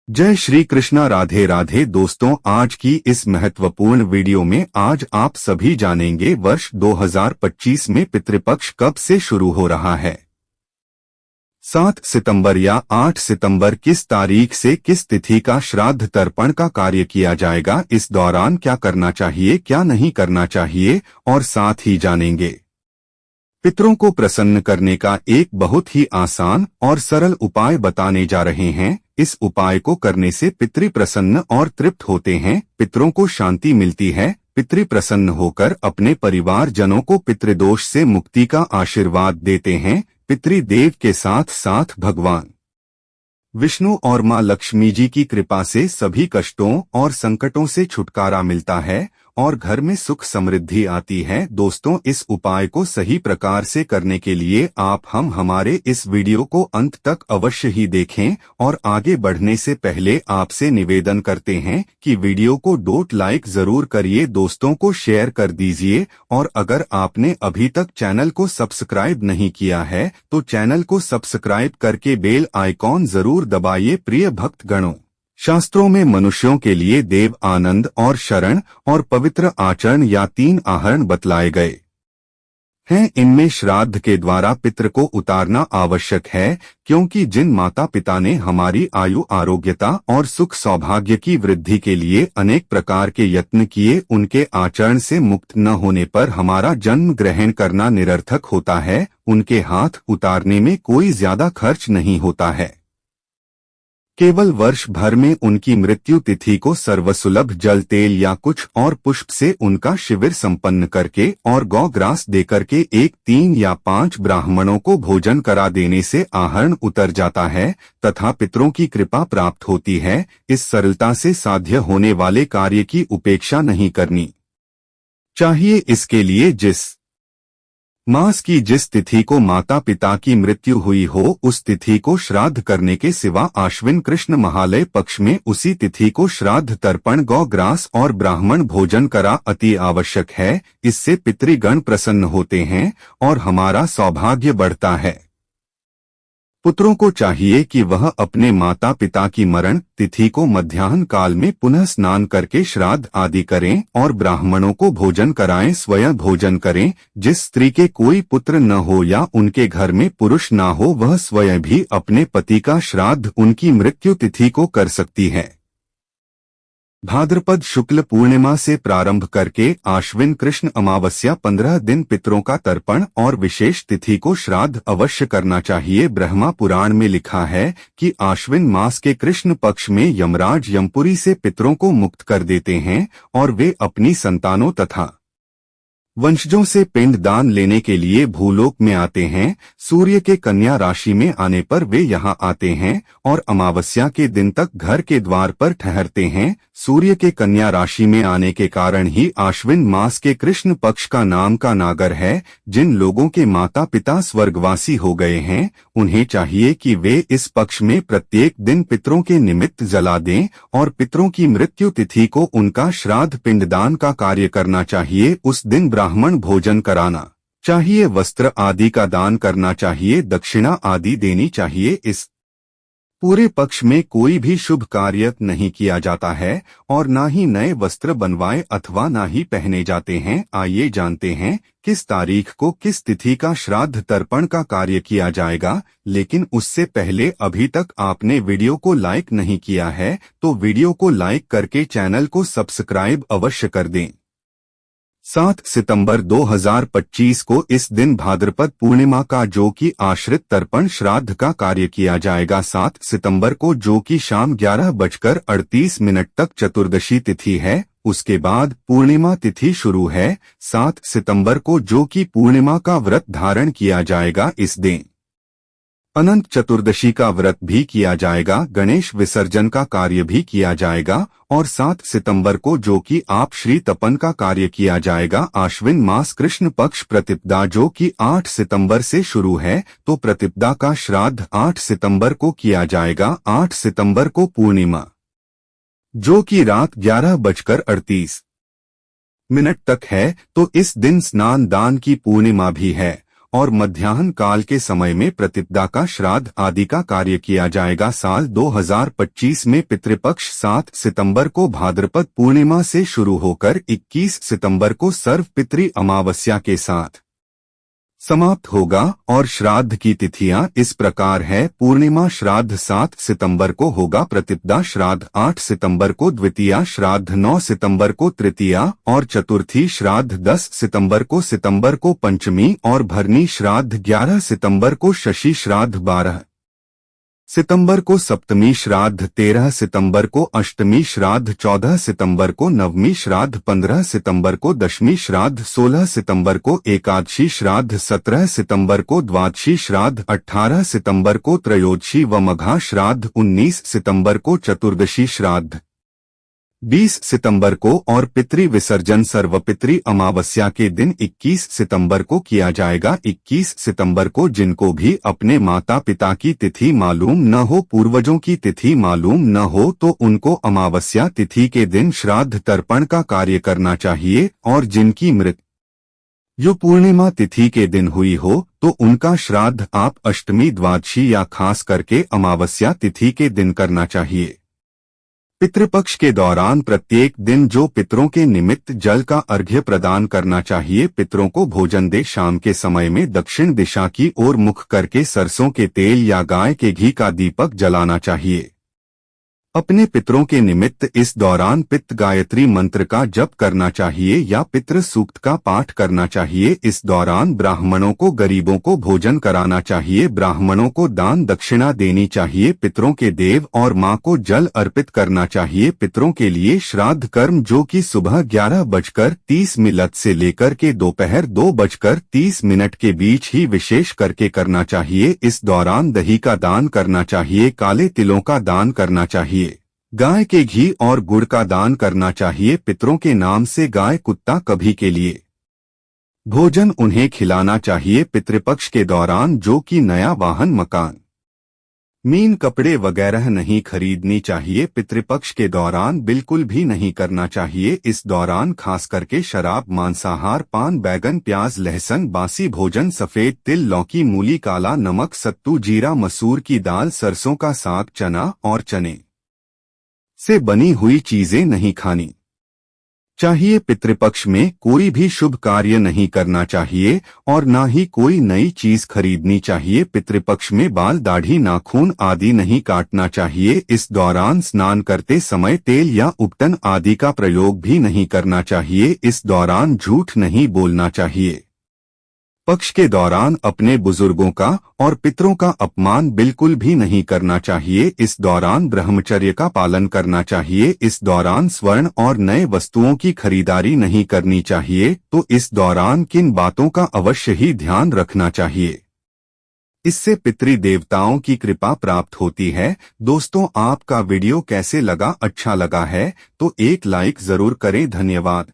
जय श्री कृष्णा। राधे राधे दोस्तों, आज की इस महत्वपूर्ण वीडियो में आज आप सभी जानेंगे वर्ष 2025 में पितृपक्ष कब से शुरू हो रहा है। 7 सितंबर या 8 सितंबर किस तारीख से किस तिथि का श्राद्ध तर्पण का कार्य किया जाएगा, इस दौरान क्या करना चाहिए क्या नहीं करना चाहिए, और साथ ही जानेंगे पितरों को प्रसन्न करने का एक बहुत ही आसान और सरल उपाय बताने जा रहे हैं। इस उपाय को करने से पितृ प्रसन्न और तृप्त होते हैं, पितरों को शांति मिलती है। पितृ प्रसन्न होकर अपने परिवार जनों को पितृदोष से मुक्ति का आशीर्वाद देते हैं। पितृदेव के साथ साथ भगवान विष्णु और मां लक्ष्मी जी की कृपा से सभी कष्टों और संकटों से छुटकारा मिलता है और घर में सुख समृद्धि आती है। दोस्तों, इस उपाय को सही प्रकार से करने के लिए आप हमारे इस वीडियो को अंत तक अवश्य ही देखें। और आगे बढ़ने से पहले आपसे निवेदन करते हैं कि वीडियो को लाइक जरूर करिए, दोस्तों को शेयर कर दीजिए। और अगर आपने अभी तक चैनल को सब्सक्राइब नहीं किया है तो चैनल को सब्सक्राइब करके बेल आइकॉन जरूर दबाइए। प्रिय भक्तगणों, शास्त्रों में मनुष्यों के लिए देव आनंद और शरण और पवित्र आचरण या 3 आहरण बतलाए गए हैं। इनमें श्राद्ध के द्वारा पितृ को उतारना आवश्यक है, क्योंकि जिन माता पिता ने हमारी आयु आरोग्यता और सुख सौभाग्य की वृद्धि के लिए अनेक प्रकार के यत्न किए, उनके आचरण से मुक्त न होने पर हमारा जन्म ग्रहण करना निरर्थक होता है। उनके हाथ उतारने में कोई ज्यादा खर्च नहीं होता है, केवल वर्ष भर में उनकी मृत्यु तिथि को सर्वसुलभ जल, तेल या कुछ और पुष्प से उनका शिविर संपन्न करके और गौग्रास देकर के 1, 3 या 5 ब्राह्मणों को भोजन करा देने से आहरण उतर जाता है तथा पितरों की कृपा प्राप्त होती है। इस सरलता से साध्य होने वाले कार्य की उपेक्षा नहीं करनी चाहिए। इसके लिए जिस मास की जिस तिथि को माता पिता की मृत्यु हुई हो, उस तिथि को श्राद्ध करने के सिवा आश्विन कृष्ण महालय पक्ष में उसी तिथि को श्राद्ध तर्पण गौग्रास और ब्राह्मण भोजन करा अति आवश्यक है। इससे पितृगण प्रसन्न होते हैं और हमारा सौभाग्य बढ़ता है। पुत्रों को चाहिए कि वह अपने माता पिता की मरण तिथि को मध्याह्न काल में पुनः स्नान करके श्राद्ध आदि करें और ब्राह्मणों को भोजन कराएं, स्वयं भोजन करें। जिस स्त्री के कोई पुत्र न हो या उनके घर में पुरुष न हो, वह स्वयं भी अपने पति का श्राद्ध उनकी मृत्यु तिथि को कर सकती है। भाद्रपद शुक्ल पूर्णिमा से प्रारंभ करके आश्विन कृष्ण अमावस्या 15 दिन पितरों का तर्पण और विशेष तिथि को श्राद्ध अवश्य करना चाहिए। ब्रह्मा पुराण में लिखा है कि आश्विन मास के कृष्ण पक्ष में यमराज यमपुरी से पितरों को मुक्त कर देते हैं और वे अपनी संतानों तथा वंशजों से पिंड दान लेने के लिए भूलोक में आते हैं। सूर्य के कन्या राशि में आने पर वे यहाँ आते हैं और अमावस्या के दिन तक घर के द्वार पर ठहरते हैं। सूर्य के कन्या राशि में आने के कारण ही आश्विन मास के कृष्ण पक्ष का नाम का नागर है। जिन लोगों के माता पिता स्वर्गवासी हो गए हैं, उन्हें चाहिए कि वे इस पक्ष में प्रत्येक दिन पितरों के निमित्त जला दें और पितरों की मृत्यु तिथि को उनका श्राद्ध पिंडदान का कार्य करना चाहिए। उस दिन ब्राह्मण भोजन कराना चाहिए, वस्त्र आदि का दान करना चाहिए, दक्षिणा आदि देनी चाहिए। इस पूरे पक्ष में कोई भी शुभ कार्य नहीं किया जाता है और ना ही नए वस्त्र बनवाए अथवा ना ही पहने जाते हैं। आइए जानते हैं किस तारीख को किस तिथि का श्राद्ध तर्पण का कार्य किया जाएगा। लेकिन उससे पहले अभी तक आपने वीडियो को लाइक नहीं किया है तो वीडियो को लाइक करके चैनल को सब्सक्राइब अवश्य कर दें। 7 सितंबर 2025 को इस दिन भाद्रपद पूर्णिमा का जो कि आश्रित तर्पण श्राद्ध का कार्य किया जाएगा। 7 सितंबर को जो कि शाम 11:38 तक चतुर्दशी तिथि है, उसके बाद पूर्णिमा तिथि शुरू है। 7 सितंबर को जो कि पूर्णिमा का व्रत धारण किया जाएगा। इस दिन अनंत चतुर्दशी का व्रत भी किया जाएगा, गणेश विसर्जन का कार्य भी किया जाएगा और 7 सितंबर को जो कि आप श्री तपन का कार्य किया जाएगा। आश्विन मास कृष्ण पक्ष प्रतिपदा जो कि 8 सितंबर से शुरू है, तो प्रतिपदा का श्राद्ध 8 सितंबर को किया जाएगा। 8 सितंबर को पूर्णिमा जो कि रात 11:38 तक है, तो इस दिन स्नान दान की पूर्णिमा भी है और मध्याह्न काल के समय में प्रतिपदा का श्राद्ध आदि का कार्य किया जाएगा। साल 2025 में पितृपक्ष 7 सितंबर को भाद्रपद पूर्णिमा से शुरू होकर 21 सितंबर को सर्व पितृ अमावस्या के साथ समाप्त होगा और श्राद्ध की तिथियां इस प्रकार है। पूर्णिमा श्राद्ध 7 सितंबर को होगा, प्रतिपदा श्राद्ध 8 सितंबर को, द्वितीया श्राद्ध 9 सितंबर को, तृतीया और चतुर्थी श्राद्ध 10 सितंबर को, पंचमी और भरनी श्राद्ध 11 सितंबर को, शशि श्राद्ध 12 सितंबर को, सप्तमी श्राद्ध 13 सितंबर को, अष्टमी श्राद्ध 14 सितंबर को, नवमी श्राद्ध 15 सितंबर को, दशमी श्राद्ध 16 सितंबर को, एकादशी श्राद्ध 17 सितंबर को, द्वादशी श्राद्ध 18 सितंबर को, त्रयोदशी व मघा श्राद्ध 19 सितंबर को, चतुर्दशी श्राद्ध 20 सितंबर को और पितृ विसर्जन सर्वपितृ अमावस्या के दिन 21 सितंबर को किया जाएगा। 21 सितंबर को जिनको भी अपने माता पिता की तिथि मालूम न हो, पूर्वजों की तिथि मालूम न हो, तो उनको अमावस्या तिथि के दिन श्राद्ध तर्पण का कार्य करना चाहिए। और जिनकी मृत्यु पूर्णिमा तिथि के दिन हुई हो तो उनका श्राद्ध आप अष्टमी, द्वादशी या खास करके अमावस्या तिथि के दिन करना चाहिए। पितृपक्ष के दौरान प्रत्येक दिन जो पितरों के निमित्त जल का अर्घ्य प्रदान करना चाहिए, पितरों को भोजन दे। शाम के समय में दक्षिण दिशा की ओर मुख करके सरसों के तेल या गाय के घी का दीपक जलाना चाहिए। अपने पितरों के निमित्त इस दौरान पितृ गायत्री मंत्र का जप करना चाहिए या पितृ सूक्त का पाठ करना चाहिए। इस दौरान ब्राह्मणों को, गरीबों को भोजन कराना चाहिए। ब्राह्मणों को दान दक्षिणा देनी चाहिए। पितरों के देव और मां को जल अर्पित करना चाहिए। पितरों के लिए श्राद्ध कर्म जो कि सुबह 11:30 से लेकर के दोपहर 2:30 के बीच ही विशेष करके करना चाहिए। इस दौरान दही का दान करना चाहिए, काले तिलों का दान करना चाहिए, गाय के घी और गुड़ का दान करना चाहिए। पितरों के नाम से गाय, कुत्ता कभी के लिए भोजन उन्हें खिलाना चाहिए। पितृपक्ष के दौरान जो कि नया वाहन, मकान, मीन, कपड़े वगैरह नहीं खरीदनी चाहिए। पितृपक्ष के दौरान बिल्कुल भी नहीं करना चाहिए। इस दौरान खास करके शराब, मांसाहार, पान, बैगन, प्याज, लहसुन, बासी भोजन, सफेद तिल, लौकी, मूली, काला नमक, सत्तू, जीरा, मसूर की दाल, सरसों का साग, चना और चने से बनी हुई चीजें नहीं खानी चाहिए। पितृपक्ष में कोई भी शुभ कार्य नहीं करना चाहिए और न ही कोई नई चीज खरीदनी चाहिए। पितृपक्ष में बाल, दाढ़ी, नाखून आदि नहीं काटना चाहिए। इस दौरान स्नान करते समय तेल या उपटन आदि का प्रयोग भी नहीं करना चाहिए। इस दौरान झूठ नहीं बोलना चाहिए। पक्ष के दौरान अपने बुजुर्गों का और पितरों का अपमान बिल्कुल भी नहीं करना चाहिए। इस दौरान ब्रह्मचर्य का पालन करना चाहिए। इस दौरान स्वर्ण और नए वस्तुओं की खरीदारी नहीं करनी चाहिए। तो इस दौरान किन बातों का अवश्य ही ध्यान रखना चाहिए, इससे पितृ देवताओं की कृपा प्राप्त होती है। दोस्तों, आपका वीडियो कैसे लगा? अच्छा लगा है तो एक लाइक जरूर करें। धन्यवाद।